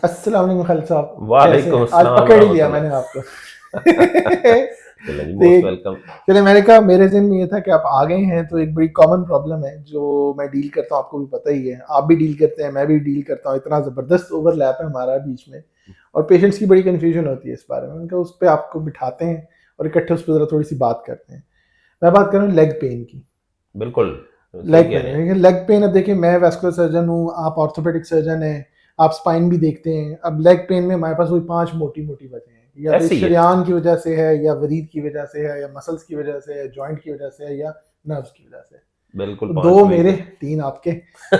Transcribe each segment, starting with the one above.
अस्सलाम वालेकुम खालिद साहब, कैसे वालेकुम हैं? आज अस्सलाम पकड़ ही लिया मैंने रहमतुल्लाह। आपको। चलें जी, तो मोस्ट वेलकम। चलिए, मैंने कहा मेरे ज़हन में ये था कि आप आ गए हैं तो एक बड़ी कॉमन प्रॉब्लम है जो मैं डील करता हूँ, आपको भी पता ही है। आप भी डील करते हैं, मैं भी डील करता हूँ, इतना ज़बरदस्त ओवरलैप है हमारा बीच में और पेशेंट्स की बड़ी कन्फ्यूजन होती है इस बारे में। मैंने कहा उस पे आपको बिठाते हैं और इकट्ठे उस पे ज़रा थोड़ी-सी बात करते हैं। मैं बात कर रहा हूँ लेग पेन की। बिल्कुल, लेग सही कह पेन रहे हैं। है, लेग पेन अब देखिए मैं वैस्कुलर सर्जन हूँ, आप ऑर्थोपेडिक सर्जन हैं, आप स्पाइन भी देखते हैं। अब लेग पेन में हमारे पास वही 5 मोटी-मोटी वजह हैं, या तो ऐसे ही है। शरेयान की वजह से है, या वरीद की वजह से है, या मसल्स की वजह से है, जॉइंट की वजह से है, या नर्व्स की वजह से। बिल्कुल तो 5 2 वही मेरे, थे। 3 आपके।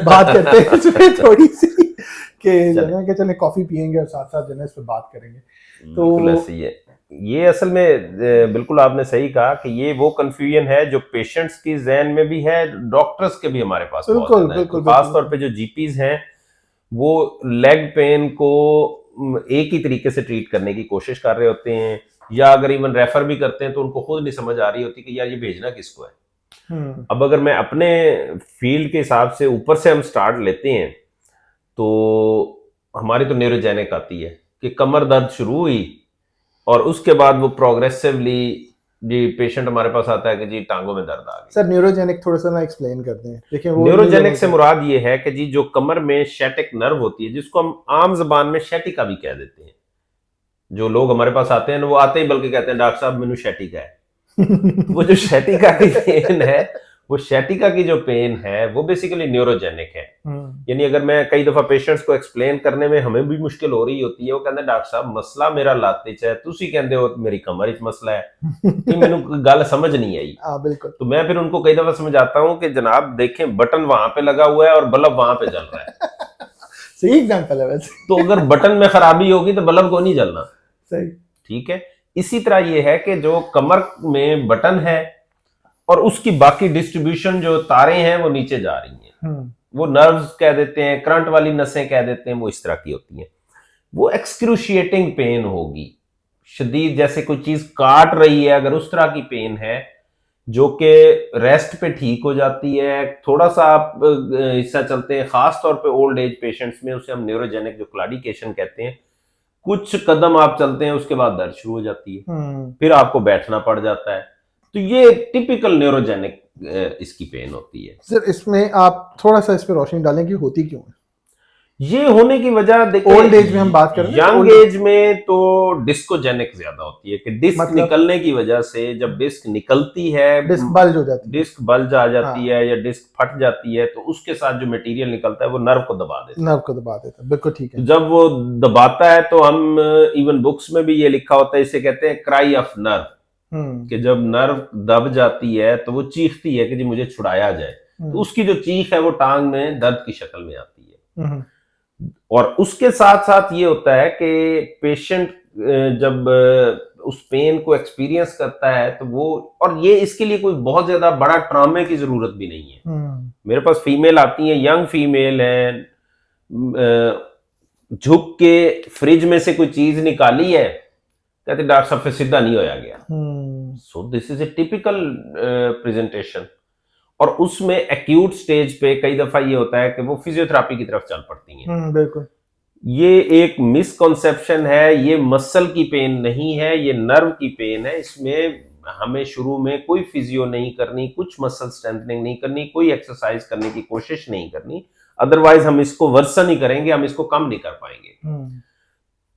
बात करते हैं इसमें थोड़ी-सी कि जो चलें, है ना कि चलें कॉफ़ी पिएँगे और साथ-साथ जो है ना इस पे बात करेंगे। बिल्कुल तो ऐसे ही है। ये असल में बिल्कुल आपने सही कहा कि ये वो कन्फ्यूजन है जो पेशेंट्स की ज़हन में भी है, डॉक्टर्स के भी हमारे पास बहुत बिल्कुल, ज़्यादा है। तो बिल्कुल, ख़ास तौर बिल्कुल। पे जो जीपीज़ हैं, वो लेग पेन को एक ही तरीके से ट्रीट करने की कोशिश कर रहे होते हैं, या अगर इवन रेफर भी करते हैं तो उनको खुद नहीं समझ आ रही होती कि यार ये भेजना किसको है। हुँ, अब अगर मैं अपने फील्ड के हिसाब से ऊपर से हम स्टार्ट लेते हैं, तो हमारी तो न्यूरोजेनिक आती है कि कमर दर्द शुरू हुई और उसके बाद वो प्रोग्रेसिवली जी पेशेंट हमारे पास आता है कि जी टांगों में दर्द आ गई। सर न्यूरोजेनिक थोड़ा-सा ना एक्सप्लेन कर दें। देखिए वो नहीं न्यूरोजेनिक लोगों से को। मुराद ये है कि जी जो कमर में शैटिक नर्व होती है, जिसको हम आम जबान में शैटिका भी कह देते हैं। जो लोग हमारे पास आते हैं ना, वो आते ही बल्कि कहते हैं डॉक्टर साहब मैनू शैटिका है। तो वो जो शैटिका की पेन है, वो शैटिका की जो पेन है वो बेसिकली न्यूरोजेनिक है। हुँ। यानी अगर मैं कई दफा पेशेंट्स को एक्सप्लेन करने में हमें भी मुश्किल हो रही होती है, वो कहते हैं डॉक्टर साहब मसला मेरा लाते च है, तुसी कहंदे हो मेरी कमर च मसला है। ये मैनू गल समझ नहीं आई। हाँ, बिल्कुल। तो मैं फिर उनको कई दफा समझाता हूँ कि जनाब देखें, बटन वहां पे लगा हुआ है और बल्ब वहां पे जल रहा है। सही एग्जांपल है तो वैसे। अगर बटन में खराबी होगी तो बल्ब को नहीं जलना। सही। ठीक है। इसी तरह ये है कि जो कमर में बटन है और उसकी बाकी डिस्ट्रीब्यूशन जो तारें हैं वो नीचे जा रही हैं, हुँ, वो नर्व्स कह देते हैं, करंट वाली नसें कह देते हैं, वो इस तरह की होती हैं। वो एक्सक्रूशिएटिंग पेन होगी, शदीद, जैसे कोई चीज काट रही है, अगर उस तरह की पेन है जो कि रेस्ट पे ठीक हो जाती है। थोड़ा सा आप हिस्सा चलते हैं, खास तौर पे ओल्ड एज पेशेंट्स में, उसे हम न्यूरोजेनिक जो क्लाडिकेशन कहते हैं, कुछ कदम आप चलते हैं उसके बाद दर्द शुरू हो जाती है, हुँ। फिर आपको बैठना पड़ जाता है। तो ये टिपिकल न्यूरोजेनिक इसकी पेन होती है। सर इसमें आप थोड़ा-सा इस पे रोशनी डालें कि होती क्यों है? ये होने की वजह ओल्ड देखिए, एज में हम बात कर रहे हैं ना कि यंग ओल्ड एज में तो डिस्कोजेनिक ज्यादा होती है कि डिस्क मतलब निकलने की वजह से, जब डिस्क निकलती है, डिस्क बल्ज हो जाती है। डिस्क बल्ज आ जाती हाँ, है या डिस्क फट जाती है, तो उसके साथ जो मटेरियल निकलता है वो नर्व को दबा देता है। नर्व को दबा देता है। बिल्कुल ठीक तो है। जब वो दबाता है तो हम, इवन बुक्स में भी ये लिखा होता है, इसे कहते हैं क्राई ऑफ नर्व, हुँ, कि जब नर्व दब जाती है तो वो चीखती है कि जी मुझे छुड़ाया जाए। तो हुँ, उसकी जो चीख है वो टांग में दर्द की शक्ल में आती है। हुँ, हुँ, और उसके साथ साथ ये होता है कि पेशेंट जब उस पेन को एक्सपीरियंस करता है तो वो, और ये इसके लिए कोई बहुत ज्यादा बड़ा ट्रॉमे की जरूरत भी नहीं है। हुँ, मेरे पास फीमेल आती हैं, यंग फीमेल हैं, झुक के फ्रिज में से कोई चीज निकाली है, कहते डॉक्टर साहब फिर सीधा नहीं होया गया। हुँ, so this is a typical presentation. और उसमें एक्यूट स्टेज पे कई दफा ये होता है कि वो फिजियोथेरापी की तरफ चल पड़ती हैं। हुँ, बिल्कुल। ये एक मिसकॉन्सेप्शन है, ये मसल की पेन नहीं है, ये नर्व की पेन है। इसमें हमें शुरू में कोई फिजियो नहीं करनी, कुछ मसल स्ट्रेंथनिंग नहीं करनी, कोई एक्सरसाइज करने की कोशिश नहीं करनी, अदरवाइज हम इसको वर्सन ही करेंगे, हम इसको कम नहीं कर पाएंगे। हुँ,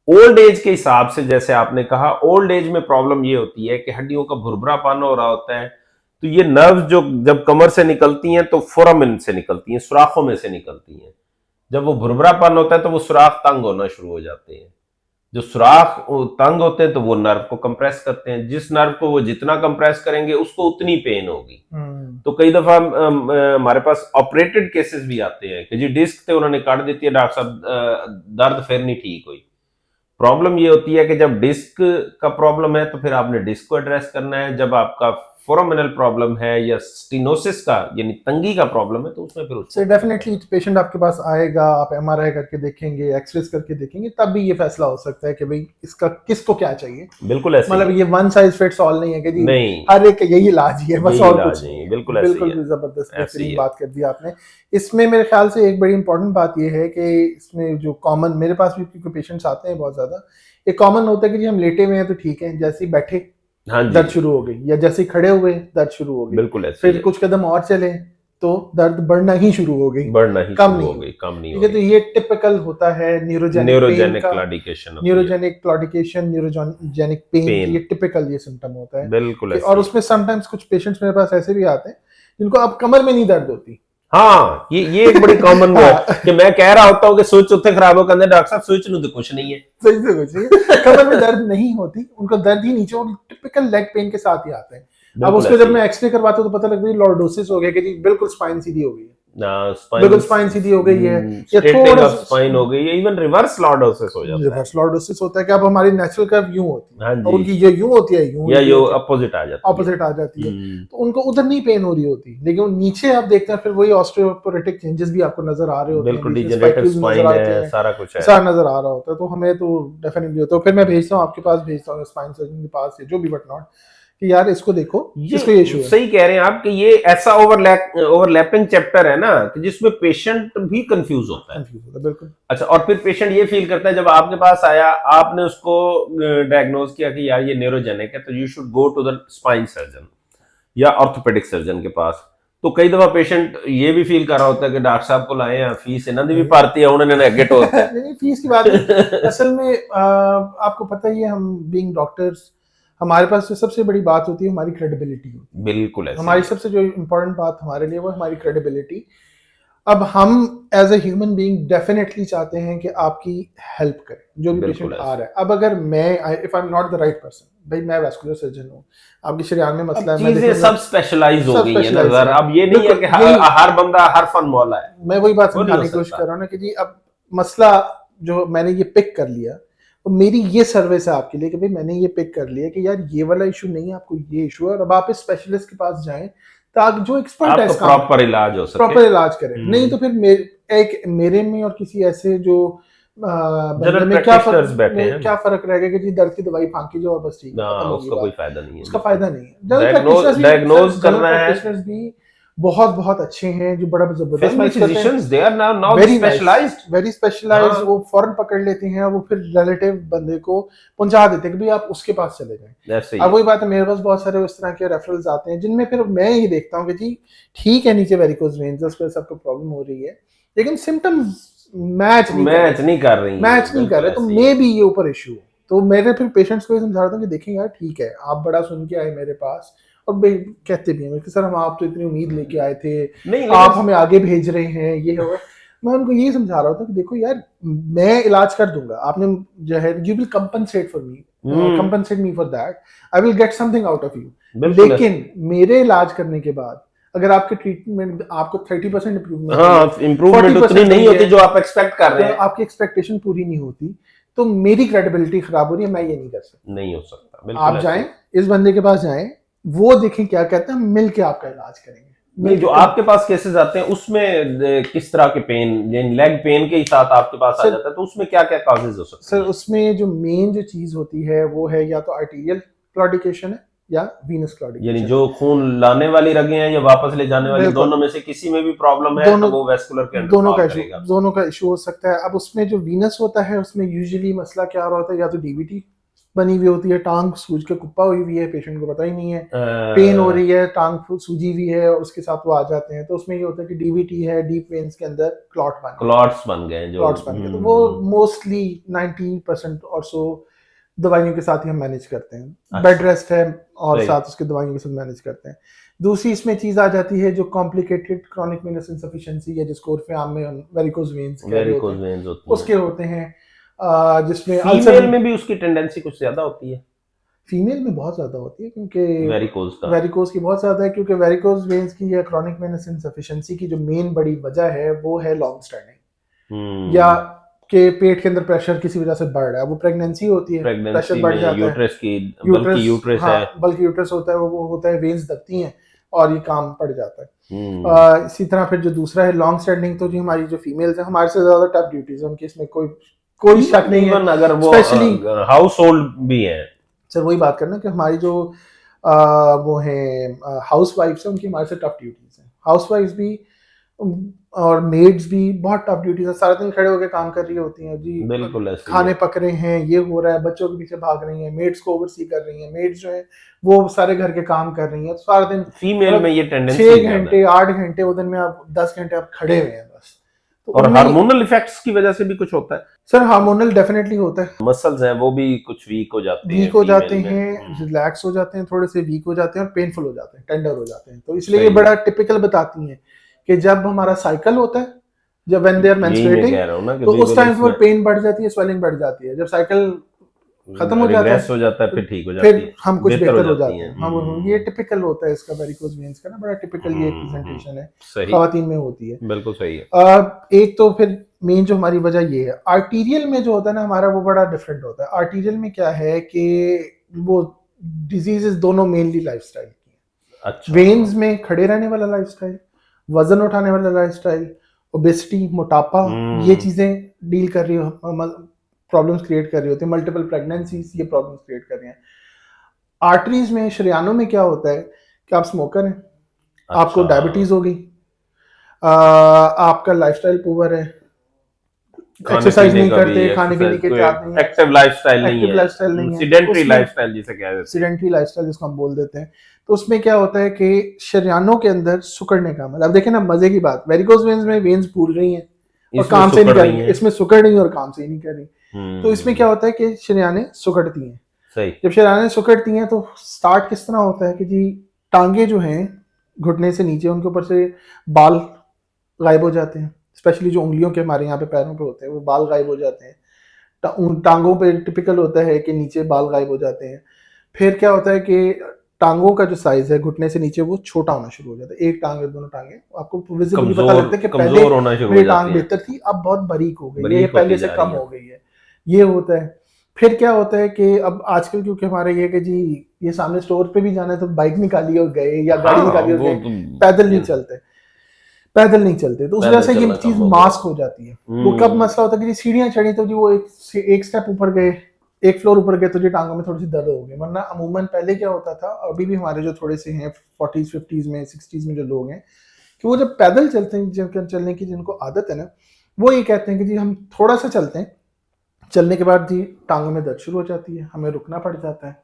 ओल्ड एज के हिसाब से, जैसे आपने कहा, ओल्ड एज में प्रॉब्लम ये होती है कि हड्डियों का भुरभुरापन हो रहा होता है। तो ये नर्व जो जब कमर से निकलती हैं तो फोरामिन से निकलती हैं, सुराखों में से निकलती हैं। जब वो भुरभुरापन होता है तो वो सुराख तंग होना शुरू हो जाते हैं। जो सुराख तंग होते हैं तो वो नर्व को कंप्रेस करते हैं, जिस नर्व को वो जितना कंप्रेस करेंगे उसको उतनी पेन होगी। हुँ, तो कई दफा हमारे पास ऑपरेटेड केसेस भी आते हैं कि जी डिस्क थे उन्होंने काट देती है डॉक्टर साहब, दर्द फिर नहीं ठीक हुई। प्रॉब्लम ये होती है कि जब डिस्क का प्रॉब्लम है तो फिर आपने डिस्क को एड्रेस करना है। जब आपका फोरामिनल प्रॉब्लम है या स्टेनोसिस का यानी तंगी का प्रॉब्लम है, तो उसमें फिर सर डेफिनेटली पेशेंट आपके पास आएगा, आप एमआरआई करके देखेंगे, एक्सरेस करके देखेंगे, तब भी ये फैसला हो सकता है कि भाई इसका किसको क्या चाहिए। बिल्कुल ऐसे मतलब ये वन साइज फिट्स ऑल नहीं है कि जी नहीं, हर एक यही इलाज ही है बस, यही और इलाज कुछ नहीं नहीं है, है। बिल्कुल ऐसे ही बिल्कुल है, भी जबरदस्त ऐसे ही बेहतरीन है। बात कर दी आपने। इसमें मेरे ख्याल से एक बड़ी इंपॉर्टेंट बात ये है कि इसमें जो कॉमन मेरे पास भी क्योंकि पेशेंट्स आते हैं बहुत ज्यादा, एक कॉमन होता है कि जी हम लेटे हुए हैं तो ठीक है, जैसे ही बैठे हाँ जी, दर्द शुरू हो गई, या जैसे ही खड़े हुए दर्द शुरू हो गई, बिल्कुल ऐसे ही फिर है, कुछ कदम और चले तो दर्द बढ़ना ही शुरू हो गई, बढ़ना ही कम शुरू नहीं हो हुई। गई, कम नहीं ठीक हो है, तो रही। ये टिपिकल होता है न्यूरोजेनिक पेन न्यूरोजेनिक का। क्लॉडिकेशन होती है, neurogenic claudication, neurogenic pain, pain, ये टिपिकल ये सिम्टम होता है बिल्कुल और ऐसे ही। उसमें समटाइम्स कुछ पेशेंट्स मेरे पास ऐसे भी आते हैं जिनको अब कमर में नहीं दर्द होती। हाँ, ये एक बड़ी कॉमन वो है हाँ, कि मैं कह रहा होता हूँ कि स्विच उत्थे खराब हो, कहते डॉक्टर साहब स्विच नु तो कुछ नहीं है। सही से कुछ नहीं, कमर में दर्द नहीं होती, उनको दर्द ही नीचे, और टिपिकल लेग पेन के साथ ही आते हैं। अब बिल्कुल उसको ऐसे जब ही मैं एक्सरे करवाता हूँ तो पता लगता है लॉर्डोसिस हो गया कि जी बिल्कुल स्पाइन सीधी हो गई है, ना, बिल्कुल स्पाइन सीधी हो गई है, या स्ट्रेटनिंग थोड़ा ऑफ स्पाइन हो गई है, इवन रिवर्स लॉर्डोसिस हो जाता है। रिवर्स लॉर्डोसिस होता है कि अब हमारी नेचुरल कर्व यूं होती है हाँ और जी, उनकी ये यूं होती है, यूं या ये यो होती है, अपोजिट आ जाती है। ऑपोजिट आ जाती है, तो उनको उधर नहीं पेन हो रही होती, लेकिन वो नीचे आप देखते हैं फिर वही ऑस्टियोपोरोटिक चेंजेस भी आपको नजर आ रहे होते हैं, बिल्कुल बीच में डिजेनरेटिव स्पाइक्यूल्स नजर स्पाइन आते है, हैं, सारा कुछ है। सारा नजर आ रहा होता है, तो हमें तो डेफिनेटली होता है। फिर मैं भेजता हूँ आपके पास, भेजता हूँ स्पाइन सर्जन के पास या जो भी, बट नॉट कि यार इसको देखो, इसको ये इशू है। सही कह रहे हैं आप कि ये ऐसा ओवरलैपिंग चैप्टर है ना कि जिसमें पेशेंट भी कंफ्यूज होता है। कंफ्यूज होता है बिल्कुल। अच्छा, और फिर पेशेंट ये फील करता है जब आपके पास आया, आपने उसको डायग्नोज किया कि यार ये न्यूरोजेनिक है, तो you should go to the spine surgeon या ऑर्थोपेडिक सर्जन के पास। तो कई दफा पेशेंट ये भी फील कर रहा होता है कि डॉक्टर साहब को लाए हैं, फीस इन्होंने भी भरती है, उन्होंने अगे टोकता है। नहीं फीस की बात नहीं, असल में आपको पता ही है, हम बीइंग डॉक्टर्स, हमारे पास जो सबसे बड़ी बात होती है हमारी क्रेडिबिलिटी होती है। बिल्कुल ऐसे हमारी ही है। सबसे जो इम्पोर्टेंट बात हमारे लिए वो है हमारी क्रेडिबिलिटी। अब हम as a human being definitely चाहते हैं कि आपकी हेल्प करें जो भी बिल्कुल पेशेंट ऐसे। आ रहा है। अब अगर मैं if I am not the right person, भाई मैं वैस्कुलर सर्जन हूँ, आपकी शरीर में मसला है, मैं चीजें देखूंगा, सब स्पेशलाइज हो सब गई है ना स्पेशलाइज सर, है। अब ये नहीं है बिल्कुल कि यही हर बंदा हर फन वाला है, मैं वही बात वो नहीं समझाने हो की कोशिश सकता। कर रहा हूँ ना कि जी अब मसला जो मैंने ये पिक कर लिया, तो मेरी ये सर्विस है आपके लिए कि भाई मैंने ये पिक कर लिया कि यार ये वाला इशू नहीं है, आपको ये इशू है, और अब आप इस स्पेशलिस्ट के पास जाएं ताकि जो एक्सपर्ट है आपका इस काम प्रॉपर इलाज हो सके। प्रॉपर इलाज करें। नहीं तो फिर मेरे में और किसी ऐसे जो बंदे जनरल में प्रैक्टिशनर्स बैठे हैं, क्या फर्क रहेगा कि जी दर्द की दवाई फांकी जो और बस ठीक है, ना खत्म होगी उसका कोई बात, फायदा नहीं है। उसका फायदा नहीं है। जनरल डायग्नोज करना है। प्रैक्टिशनर्स भी बहुत बहुत अच्छे हैं जो बड़ा जबरदस्त फैमिली मैनेज करते हैं, physicians they are now very specialised. Very specialised. हाँ, वो फौरन पकड़ लेते हैं और वो फिर रिलेटिव बंदे को पहुंचा देते हैं कि भाई आप उसके पास चले जाएं। ऐसे ही अब है। वही बात है, मेरे पास बहुत सारे उस तरह के रेफरल्स आते हैं जिनमें फिर मैं ये देखता हूँ कि जी ठीक है नीचे वेरिकोज वेन्स उस पर सबको प्रॉब्लम हो रही है, लेकिन सिम्टम्स मैच नहीं कर रही है, मैच नहीं कर रहे, तो बिल्कुल ऐसे ही मे है। भी ये ऊपर इशू हो। तो मेरे फिर पेशेंट्स को ये समझा रहा था कि देखें यार ठीक है, आप बड़ा सुन के आए मेरे पास, और कहते भी हैं कि सर हम आप तो इतनी उम्मीद लेके आए थे, नहीं आप हमें आगे भेज रहे हैं, ये हो। मैं उनको यही समझा रहा था कि देखो यार मैं इलाज कर दूंगा, आपने जो है you will compensate for me, compensate me for that, I will get something out of you. लेकिन मेरे इलाज करने के बाद अगर आपके ट्रीटमेंट आपको 30% इंप्रूवमेंट, हाँ, इंप्रूवमेंट उतनी नहीं होती जो आप एक्सपेक्ट कर रहे हैं, आपकी एक्सपेक्टेशन पूरी नहीं होती, तो मेरी क्रेडिबिलिटी खराब हो रही है, मैं ये नहीं कर सकता। नहीं हो सकता। आप जाएं इस बंदे के पास जाएं, वो देखें क्या कहते हैं, मिल के आपका इलाज करेंगे। नहीं, जो आपके पास केसेस आते हैं उसमें किस तरह के पेन, लेग पेन के साथ आपके पास आ जाता है, तो उसमें क्या क्या कॉजेज हो सकते हैं? सर उसमें जो मेन जो चीज होती है वो है या तो आर्टीरियल क्लॉडिकेशन है या वीनस क्लॉडिकेशन, यानी जो खून लाने वाली रगें हैं या वापस ले जाने वाली, दोनों में से किसी में भी प्रॉब्लम है तो वो वेस्कुलर के अंडर दोनों का इशू हो सकता है। अब उसमें जो वीनस होता है उसमें यूजुअली मसला क्या रहा होता है, या तो डीवीटी बनी हुई होती है, टांग सूज के कुप्पा हुई हुई है, पेशेंट को पता ही नहीं है, पेन हो रही है, टांग सूजी हुई है, और उसके साथ वो आ जाते हैं, तो उसमें ये होता है कि डीवीटी है, डीप वेन्स के अंदर क्लॉट्स बन गए, तो वो मोस्टली 90% और सो दवाइयों के साथ ही हम मैनेज करते हैं। अच्छा। बेड रेस्ट है और साथ उसके दवाइयों के साथ मैनेज करते हैं। दूसरी इसमें चीज आ जाती है जो कॉम्प्लिकेटेड क्रॉनिक वेनस इनसफिशिएंसी या जिसको उर्फ आम में वेरिकोज वेन्स उसके होते हैं, जिसमें फीमेल में भी उसकी टेंडेंसी कुछ ज्यादा होती है, फीमेल में बहुत ज्यादा होती है क्योंकि वेरिकोज की बहुत ज्यादा है, क्योंकि वेरिकोज वेन्स की या क्रॉनिक वेनस इनसफिशिएंसी की जो मेन बड़ी वजह है वो है लॉन्ग स्टैंडिंग, या कि पेट के अंदर प्रेशर किसी वजह से बढ़ रहा है, वो प्रेगनेंसी होती है, प्रेशर प्रेगनेंसी बढ़ में जाता है, यूट्रस की बल्कि यूट्रस हाँ है। बल्कि यूट्रस होता है, वो होता है, वेन्स दबती हैं और ये काम पड़ जाता है। इसी तरह फिर जो दूसरा है लॉन्ग स्टैंडिंग, तो जी हमारी जो फीमेल्स हैं हमारे से ज्यादा टफ ड्यूटीज है उनकी, इसमें कोई शक नहीं है। इवन अगर वो स्पेशली हाउस होल्ड भी है, सर वही बात करना कि हमारी जो वो है हाउस वाइफ्स हैं, उनकी हमारे से टफ ड्यूटीज हैं। हाउस वाइफ्स भी और मेड्स भी बहुत टफ ड्यूटीज है, सारा दिन खड़े होकर काम कर रही होती हैं जी, बिल्कुल ऐसे खाने पक रहे हैं, ये हो रहा है, बच्चों के पीछे भाग रही हैं, मेड्स को ओवरसी कर रही हैं, मेड्स जो है वो सारे घर के काम कर रही हैं, तो सारा दिन फीमेल में ये टेंडेंसी 6 घंटे 8 घंटे वो दिन में आप 10 घंटे आप खड़े हुए हैं बस। तो और हार्मोनल इफेक्ट्स की वजह से भी कुछ होता है सर, हार्मोनल डेफिनेटली होता है, मसल्स हैं वो भी कुछ वीक हो जाते हैं, वीक हो जाते हैं, रिलैक्स हो जाते हैं, थोड़े से वीक हो जाते हैं और पेनफुल हो जाते हैं, टेंडर हो जाते हैं। तो इसलिए ये बड़ा टिपिकल बताती हैं कि जब हमारा साइकिल होता है, जब व्हेन दे आर मेंस्ट्रुएटिंग, तो उस टाइम पर पेन बढ़ जाती है, स्वेलिंग बढ़ जाती है। जब साइकिल खत्म हो जाता है, हो जाता है, फिर ठीक हो जाती है, फिर हम कुछ बेहतर हो जाते हैं। हम ये हम्म। टिपिकल होता है इसका, वेरिकोज वेन्स का ना, बड़ा टिपिकल ये प्रेजेंटेशन है, सही, खवातीन में होती है। बिल्कुल सही है। एक तो फिर मेन जो हमारी वजह ये है, आर्टीरियल में जो होता है ना हमारा, वो बड़ा डिफरेंट होता है। आर्टीरियल में क्या है कि वो डिजीजेस दोनों मेनली लाइफस्टाइल की है। अच्छा, वेन्स में खड़े रहने वाला लाइफस्टाइल, वजन उठाने वाला लाइफस्टाइल, ओबेसिटी, मोटापा, ये चीजें डील कर रही हो, प्रॉब्लम्स क्रिएट कर रही होती है, मल्टीपल प्रेगनेंसीज ये प्रॉब्लम्स क्रिएट कर रही हैं। आर्टरीज में, शरियानों में क्या होता है कि आप स्मोकर हैं, आपको डायबिटीज हो गई, आपका लाइफस्टाइल पुअर है, एक्सरसाइज नहीं करते, खाने पीने के आदत नहीं है, एक्टिव लाइफस्टाइल नहीं है, सेडेंटरी लाइफस्टाइल जिसे कहते हैं, सेडेंटरी लाइफस्टाइल जिसको हम बोल देते हैं। तो उसमें क्या होता है कि शरियानों के अंदर सुकड़ने का अमल, अब देखें ना मजे की बात, वेरिकोज वेन्स में वेन्स फूल रही हैं और काम से नहीं कर रही, इसमें सुकड़ रही है और काम से ही नहीं कर रही। तो इसमें क्या होता है कि शरियानें सुकड़ती हैं। सही। जब शरियानें सुकड़ती हैं तो स्टार्ट किस तरह होता है कि जी टांगे जो हैं घुटने से नीचे, उनके ऊपर से बाल गायब हो जाते हैं, स्पेशली जो उंगलियों के हमारे यहाँ पे पैरों पे होते हैं वो बाल गायब हो जाते हैं। उन टांगों पे टिपिकल होता है कि नीचे बाल गायब हो जाते हैं। फिर क्या होता है कि टांगों का जो साइज है घुटने से नीचे वो छोटा होना शुरू हो जाता है, एक टांग दोनों टांगे आपको विजिबली पता लगता है कि पहले मेरी टांग बेहतर थी, अब बहुत बारीक हो गई है, पहले से कम हो गई है, ये होता है। फिर क्या होता है कि अब आजकल क्योंकि हमारे ये कि जी ये सामने स्टोर पे भी जाना है तो बाइक निकाली और गए या गाड़ी निकाली और गए, पैदल नहीं चलते, तो उस वजह से ये चीज मास्क हो जाती है। वो कब मसला होता है कि सीढ़ियां चढ़ी तो जी वो एक स्टेप ऊपर गए, एक फ्लोर ऊपर गए तो जी टांगों में थोड़ी सी दर्द हो गई। वरना अमूमन पहले क्या होता था, अभी भी हमारे जो थोड़े से हैं 40s 50s में 60s में जो लोग हैं कि वो जब पैदल चलते हैं, चलने की जिनको आदत है ना, वो ये कहते हैं कि जी हम थोड़ा सा चलते हैं, चलने के बाद जी टांगों में दर्द शुरू हो जाती है, हमें रुकना पड़ जाता है,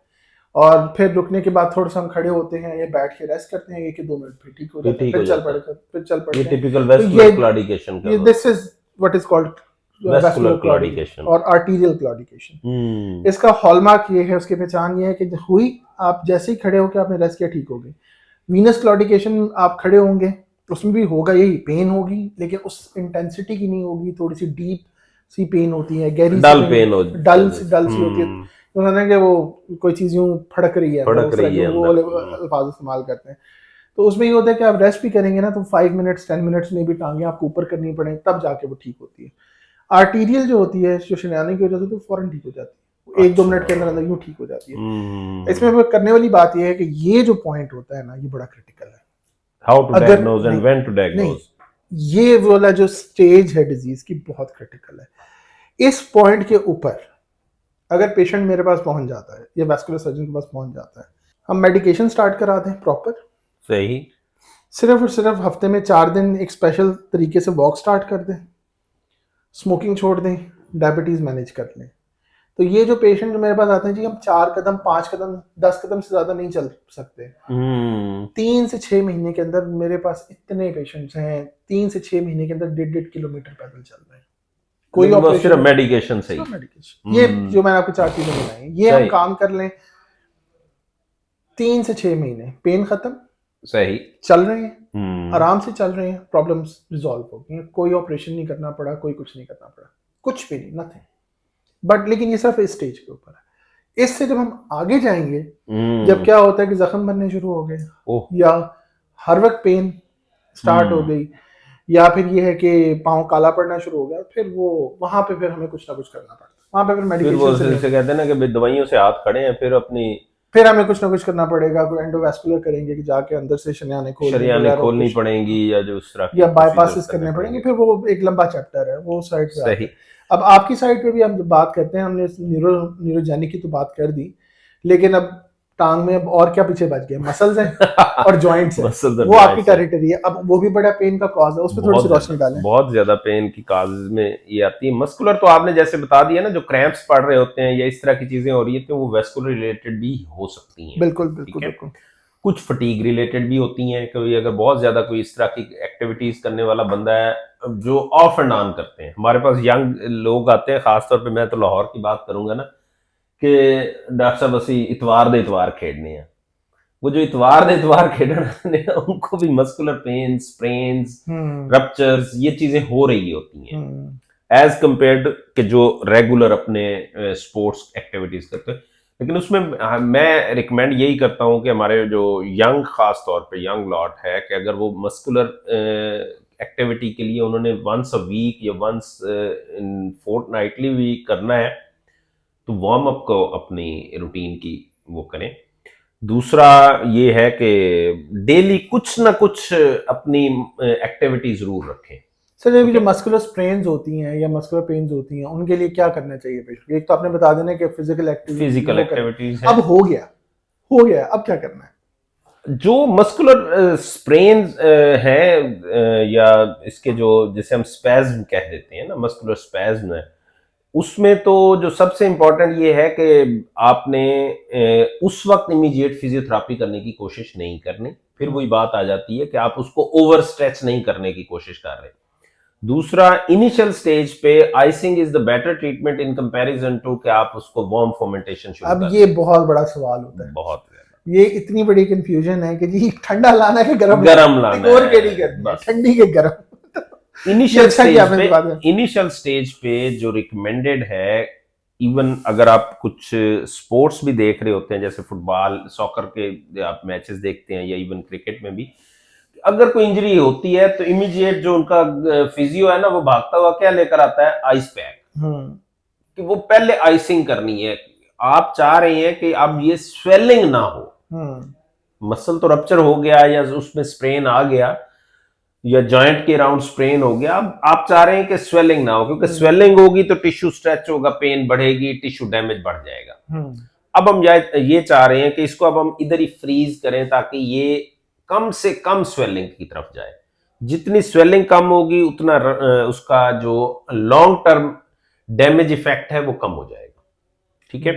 और फिर रुकने के बाद थोड़ा सा हम खड़े होते हैं या बैठ के रेस्ट करते हैं, 1-2 मिनट फिर ठीक हो जाता है, फिर चल पड़ते हैं। टिपिकल वेस्कुलर क्लॉडिकेशन का, this is what is called vascular claudication और आर्टीरियल क्लॉडिकेशन। इसका हॉलमार्क ये है, उसकी पहचान ये है कि हुई आप जैसे ही खड़े होकर आपने रेस्ट किया ठीक हो गए। वीनस क्लॉडिकेशन आप खड़े होंगे उसमें भी होगा, यही पेन होगी, लेकिन उस इंटेंसिटी की नहीं होगी, थोड़ी सी डीप सी पेन होती है, गहरी डल पेन हो, डल सी होती है, तो कि वो कोई चीज यूं फड़क रही है, वो अल्फाज इस्तेमाल करते हैं। तो उसमें ये होता है कि आप रेस्ट भी करेंगे ना तो 5 मिनट्स 10 मिनट्स में भी टांगे आपको ऊपर करनी पड़े, तब जाके वो ठीक होती है। आर्टीरियल जो होती है, जो शरियाने की वजह से तो फौरन ठीक हो जाती है, 1-2 मिनट के अंदर अंदर यूं ठीक हो जाती है। इसमें करने वाली बात ये है कि ये जो पॉइंट होता है ना, ये बड़ा क्रिटिकल है, how to diagnose and when to diagnose. ये वाला जो स्टेज है डिजीज की बहुत क्रिटिकल है। इस पॉइंट के ऊपर अगर पेशेंट मेरे पास पहुंच जाता है या वैस्कुलर सर्जन के पास पहुंच जाता है, हम मेडिकेशन स्टार्ट करा दें प्रॉपर, सही, सिर्फ और सिर्फ हफ्ते में 4 दिन एक स्पेशल तरीके से वॉक स्टार्ट कर दें, स्मोकिंग छोड़ दें, डायबिटीज मैनेज कर लें, तो ये जो पेशेंट जो मेरे पास आते हैं जी, हम 4 कदम 5 कदम 10 कदम से ज्यादा नहीं चल सकते। 3 से 6 महीने के अंदर मेरे पास इतने पेशेंट्स हैं, 3 से 6 महीने के अंदर 1.5 किलोमीटर पैदल चल रहे हैं, कोई ऑपरेशन, सिर्फ मेडिकेशन सही, मेडिकेशन। ये जो मैंने आपको 4 चीजें बताई, ये हम काम कर लें 3 से 6 महीने, पेन खत्म, सही चल रहे हैं, आराम से चल रहे हैं, प्रॉब्लम्स रिजॉल्व हो गई, कोई ऑपरेशन नहीं करना पड़ा, कोई कुछ नहीं करना पड़ा, कुछ भी नहीं, नथिंग। बट लेकिन ये सिर्फ इस स्टेज के ऊपर है। इससे जब हम आगे जाएंगे, जब क्या होता है कि जख्म बनने शुरू हो गए या हर वक्त पेन स्टार्ट हो गई या फिर ये है कि पाँव काला पड़ना शुरू हो गया, फिर वो वहां पे फिर हमें कुछ ना कुछ करना पड़ता है, वहां पे फिर फिर वो मेडिकेशन से नहीं, से कहते हैं ना कि भाई दवाइयों से हाथ खड़े हैं, फिर अपनी फिर हमें कुछ ना कुछ करना पड़ेगा, कोई एंडोवैस्कुलर करेंगे कि जाके अंदर से शरियाने खोलने शरियाने वगैरह खोलनी कुछ, पड़ेंगी या जो उस तरह की या प्रोसीजर्स बाईपासेस करने पड़ेंगे, पड़ेंगे। फिर वो एक लंबा चैप्टर है, वो साइड पे आते सही। हैं। अब आपकी साइड पे भी हम जब बात करते हैं, हमने न्यूरोजेनिक की तो बात कर दी, लेकिन अब टांग में अब और क्या पीछे बच गए, मसल्स हैं और जॉइंट्स हैं, मसल्स और वो आपकी joints हैं। टेरिटरी है, अब वो भी बड़ा पेन का कॉज है, उस पर थोड़ी सी रोशनी डालें। बहुत ज्यादा पेन की काज में ये आती है। मस्कुलर तो आपने जैसे बता दिया ना, जो क्रैम्प्स पड़ रहे होते हैं या इस तरह की चीजें हो रही है, तो वो वेस्कुलर रिलेटेड भी हो सकती हैं। बिल्कुल ठीक बिल्कुल है। बिल्कुल। कुछ फटीग रिलेटेड भी होती हैं, कभी अगर बहुत ज्यादा कोई इस तरह की एक्टिविटीज करने वाला बंदा है जो ऑफ एंड ऑन करते हैं, हमारे पास यंग लोग आते हैं, खासतौर पे मैं तो लाहौर की बात करूंगा ना, कि डॉक्टर साहब असी इतवार दे इतवार खेडने हैं। वो जो इतवार दे इतवार खेडने उनको भी मस्कुलर पेन, स्प्रेन्स, रप्चर्स, ये चीजें हो रही होती हैं एज कंपेयर्ड के जो रेगुलर अपने स्पोर्ट्स एक्टिविटीज करते हैं। लेकिन उसमें मैं रिकमेंड यही करता हूं कि हमारे जो यंग, खास तौर पे यंग लॉट है, कि अगर वो मस्कुलर एक्टिविटी के लिए उन्होंने वंस अ वीक या वंस इन फोर्टनाइटली भी करना है, तो वार्म अप को अपनी रूटीन की वो करें। दूसरा ये है कि डेली कुछ ना कुछ अपनी एक्टिविटी जरूर रखें। सर ये भी जो मस्कुलर स्ट्रेन्स होती हैं या मस्कुलर पेन्स होती हैं, उनके लिए क्या करना चाहिए पेशेंट? एक तो आपने बता देना कि फिजिकल एक्टिविटीज अब हो गया, अब क्या करना है? जो मस्कुलर स्प्रेन्स है या इसके जो जिसे हम स्पैज्म कह देते हैं ना, मस्कुलर स्पैज्म है, उसमें तो जो सबसे इंपॉर्टेंट ये है कि आपने उस वक्त इमीडिएट फिजियोथेरापी करने की कोशिश नहीं करनी। फिर वही बात आ जाती है कि आप उसको ओवर स्ट्रेच नहीं करने की कोशिश कर रहे। दूसरा, इनिशियल स्टेज पे icing is the better treatment in comparison to कि आप उसको वार्म फर्मेंटेशन शुरू अब ये बहुत बड़ा सवाल होता है, बहुत ये इतनी बड़ी कंफ्यूजन है कि जी ठंडा लाना है कि गरम लाना है, और के नहीं करनी है, ठंडी के गरम। इनिशियल स्टेज पे जो रिकमेंडेड है, इवन अगर आप कुछ स्पोर्ट्स भी देख रहे होते हैं, जैसे फुटबॉल, सॉकर के आप मैचेस देखते हैं, या इवन क्रिकेट में भी, अगर कोई इंजरी होती है तो इमीडिएट जो उनका फिजियो है ना, वो भागता हुआ क्या लेकर आता है? आइस पैक, कि वो पहले आइसिंग करनी है। आप चाह रहे हैं कि अब ये स्वेलिंग ना हो, मसल तो रप्चर हो गया या उसमें स्प्रेन आ गया या जॉइंट के अराउंड स्प्रेन हो गया, अब आप चाह रहे हैं कि स्वेलिंग ना हो, क्योंकि स्वेलिंग होगी तो टिश्यू स्ट्रेच होगा, पेन बढ़ेगी, टिश्यू डैमेज बढ़ जाएगा। अब हम ये चाह रहे हैं कि इसको अब हम इधर ही फ्रीज करें, ताकि ये कम से कम स्वेलिंग की तरफ जाए। जितनी स्वेलिंग कम होगी उतना उसका जो लॉन्ग टर्म डैमेज इफेक्ट है वो कम हो जाएगा। ठीक है।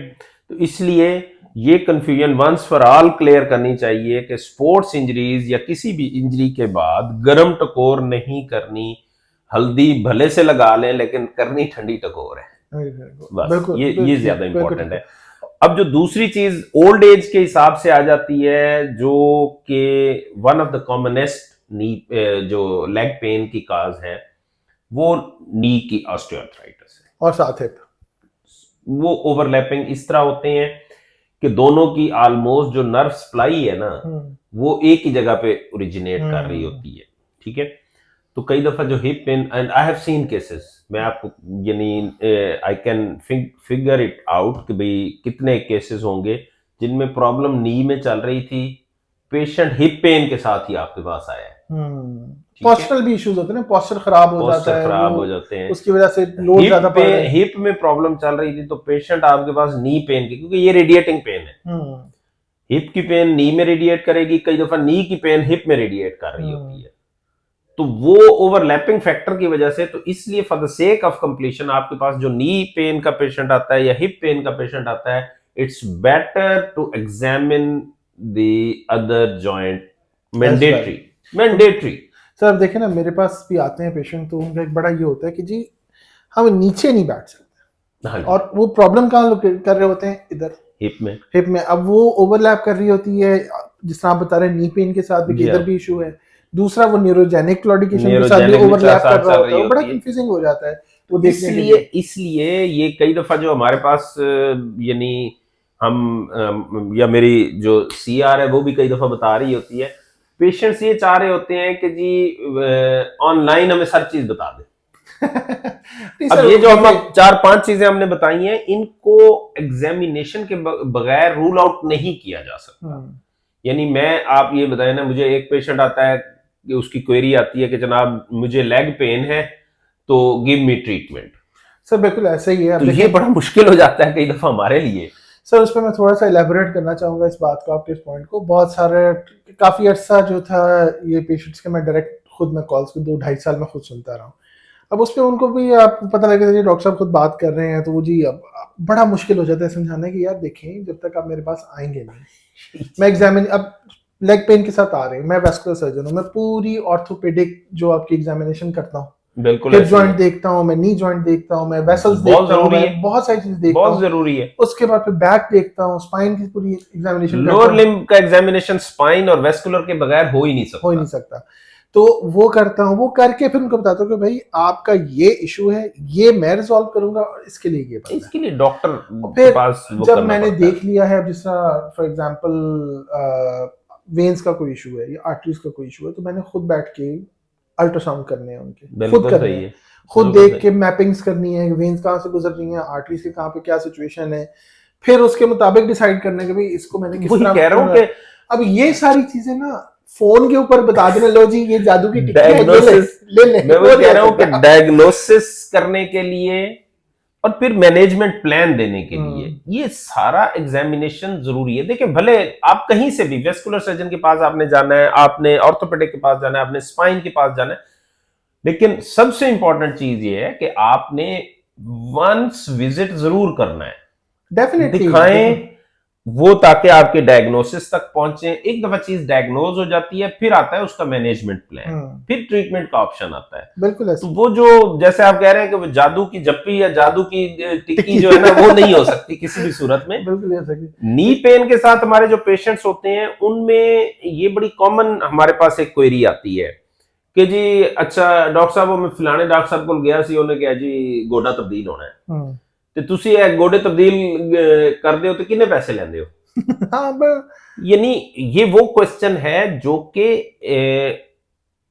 तो इसलिए ये confusion once for all clear करनी चाहिए कि स्पोर्ट्स इंजरीज या किसी भी इंजरी के बाद गरम टकोर नहीं करनी। हल्दी भले से लगा लें, लेकिन करनी ठंडी टकोर है। बस ये ज्यादा इंपॉर्टेंट है। अब जो दूसरी चीज ओल्ड एज के हिसाब से आ जाती है, जो कि वन ऑफ द कॉमनेस्ट नी जो लेग पेन की काज है, वो नी की ऑस्टियोआर्थराइटिस है। और साथ हिप, वो ओवरलैपिंग इस तरह होते हैं कि दोनों की ऑलमोस्ट जो नर्व सप्लाई है ना, वो एक ही जगह पे ओरिजिनेट कर रही होती है। ठीक है। तो कई दफा जो hip pain, and I have seen cases, मैं आपको यानी I can figure it out कि भाई कितने केसेस होंगे जिनमें प्रॉब्लम नी में चल रही थी, पेशेंट हिप पेन के साथ ही आपके पास आया है। पोस्चरल भी इश्यूज होते हैं ना, पोस्चर खराब हो जाते हैं, उसकी वजह से लोड ज्यादा पड़ रहा है। हिप में प्रॉब्लम चल रही थी तो पेशेंट आपके पास नी पेन की, क्योंकि ये रेडिएटिंग पेन है। हिप की पेन नी में रेडिएट करेगी, कई दफा नी की पेन हिप में रेडिएट कर रही होती है। तो वो ओवरलैपिंग फैक्टर की वजह से, तो इसलिए for the sake of completion आपके पास जो नी पेन का पेशेंट आता है या हिप पेन का पेशेंट आता है, it's better to examine the other joint. Mandatory. Sir देखें ना, मेरे पास भी आते हैं पेशेंट, तो उनका एक बड़ा ये होता है कि जी हम नीचे नहीं बैठ सकते, और वो प्रॉब्लम कहाँ कर रहे होते हैं? इधर हिप में। अब वो ओवरलैप कर रही होती है, जिस तरह आप बता रहे हैं नी पेन के साथ भी इधर भी इशू है। दूसरा वो न्यूरोजेनिक क्लॉडिकेशन के साथ भी ओवरलैप कर रहा होता है, बड़ा कंफ्यूजिंग हो जाता है वो देखने के लिए। इसलिए ये कई दफा जो हमारे पास यानी हम या मेरी जो सीआर है वो भी कई दफा बता रही होती है पेशेंट्स ये चाह रहे होते हैं कि जी ऑनलाइन हमें हर चीज बता दे। नहीं अब सर, ये जो हम देखिए, 4-5 चीजें हमने बताई हैं, इनको एग्जामिनेशन के बगैर रूल आउट नहीं किया जा सकता। यानी मैं, आप ये बताएं ना, मुझे एक पेशेंट आता है कि उसकी क्वेरी आती है कि जनाब मुझे लेग पेन है तो गिव मी ट्रीटमेंट। सर बिल्कुल ऐसा ही है। अब तो ये देखिए, बड़ा मुश्किल हो जाता है कई दफा हमारे लिए। सर उस पर मैं थोड़ा सा इलेबोरेट करना चाहूँगा इस बात को, आपके इस पॉइंट को। बहुत सारे, काफ़ी अर्सा जो था ये पेशेंट्स के, मैं डायरेक्ट खुद मैं कॉल्स को 2-2.5 साल में खुद सुनता रहा हूँ। अब उस पर उनको भी आपको पता लगेगा जी डॉक्टर साहब खुद बात कर रहे हैं, तो वो जी अब बड़ा मुश्किल हो जाता है समझाना कि यार देखें, जब तक आप मेरे पास आएंगे नहीं, मैं एग्जामिन, अब लेग पेन के साथ आ रहे हैं, मैं वेस्कुलर सर्जन हूँ, मैं पूरी ऑर्थोपेडिक जो आपकी एग्जामिनेशन करता हूँ, बिल्कुल हिप ऐसे ही जॉइंट है। देखता हूँ, मैं नी जॉइंट देखता हूँ, मैं वेसल्स बहुत देखता हूँ, जरूरी मैं है, बहुत सारी चीजें देखता बहुत हूँ। जरूरी है। उसके बाद फिर बैक देखता हूँ, स्पाइन की पूरी एग्जामिनेशन करता लोअर हूँ, लिम्ब का एग्जामिनेशन स्पाइन और वेस्कुलर के बगैर हो ही नहीं हो ही सकता। नहीं सकता। तो वो करता हूँ, वो करके फिर उनको बताता हूँ कि भाई आपका ये इशू है, ये मैं रिजॉल्व करूंगा, और इसके लिए ये बंदा है। इसके लिए डॉक्टर और के फिर पास वो जब करना मैंने पड़ता है। देख लिया है, जिस तरह फॉर एग्जांपल वेन्स का कोई इशू है या आर्टरीज का कोई इशू है, तो मैंने खुद बैठ के अल्ट्रासाउंड करने हैं, उनके खुद बिल्कुल करने सही हैं, है, खुद बिल्कुल देख सही। के मैपिंग्स करनी है, वेन्स कहाँ से गुजर रही हैं, आर्टरीज के कहाँ पे क्या सिचुएशन है, फिर उसके मुताबिक डिसाइड करने के भाई इसको मैंने किस वही कह रहा हूं तरह। कि अब ये सारी चीजें ना फोन के ऊपर बता देना, लो जी ये जादू की टिक्की है, ये ले डायग्नोसिस, ले ले, मैं वो वही नहीं कह हो रहा हूं कि सकता। डायग्नोसिस करने के लिए और फिर मैनेजमेंट प्लान देने के लिए हम्म, ये सारा एग्जामिनेशन जरूरी है। देखिए, भले आप कहीं से भी वेस्कुलर सर्जन के पास आपने जाना है, आपने ऑर्थोपेडिक के पास जाना है, आपने स्पाइन के पास जाना है, लेकिन सबसे इंपॉर्टेंट चीज ये है कि आपने वंस विजिट जरूर करना है, डेफिनेटली देखो। दिखाएं वो, ताकि आपके डायग्नोसिस तक पहुंचे। एक दफा चीज डायग्नोज हो जाती है, फिर आता है उसका मैनेजमेंट प्लान, फिर ट्रीटमेंट का ऑप्शन आता है। बिल्कुल तो ऐसे वो जो, जैसे आप कह रहे हैं कि वो जादू की जप्पी या जादू की टिक्की टिक्की जो है ना, वो नहीं हो सकती किसी भी सूरत में। बिल्कुल ऐसे नी पेन के साथ हमारे जो पेशेंट्स होते हैं, उनमें ये बड़ी कॉमन हमारे पास एक क्वेरी आती है कि जी अच्छा डॉक्टर साहब, मैं फलाने डॉक्टर साहब को गया सी, उन्होंने कहा जी गोडा तब्दील होना है, ਤੇ ਤੁਸੀਂ ਇਹ ਗੋਡੇ ਤਬਦੀਲ ਕਰਦੇ ਹੋ तो किन्ने पैसे लेंदे हो। हाँ यानी ये वो क्वेश्चन है जो कि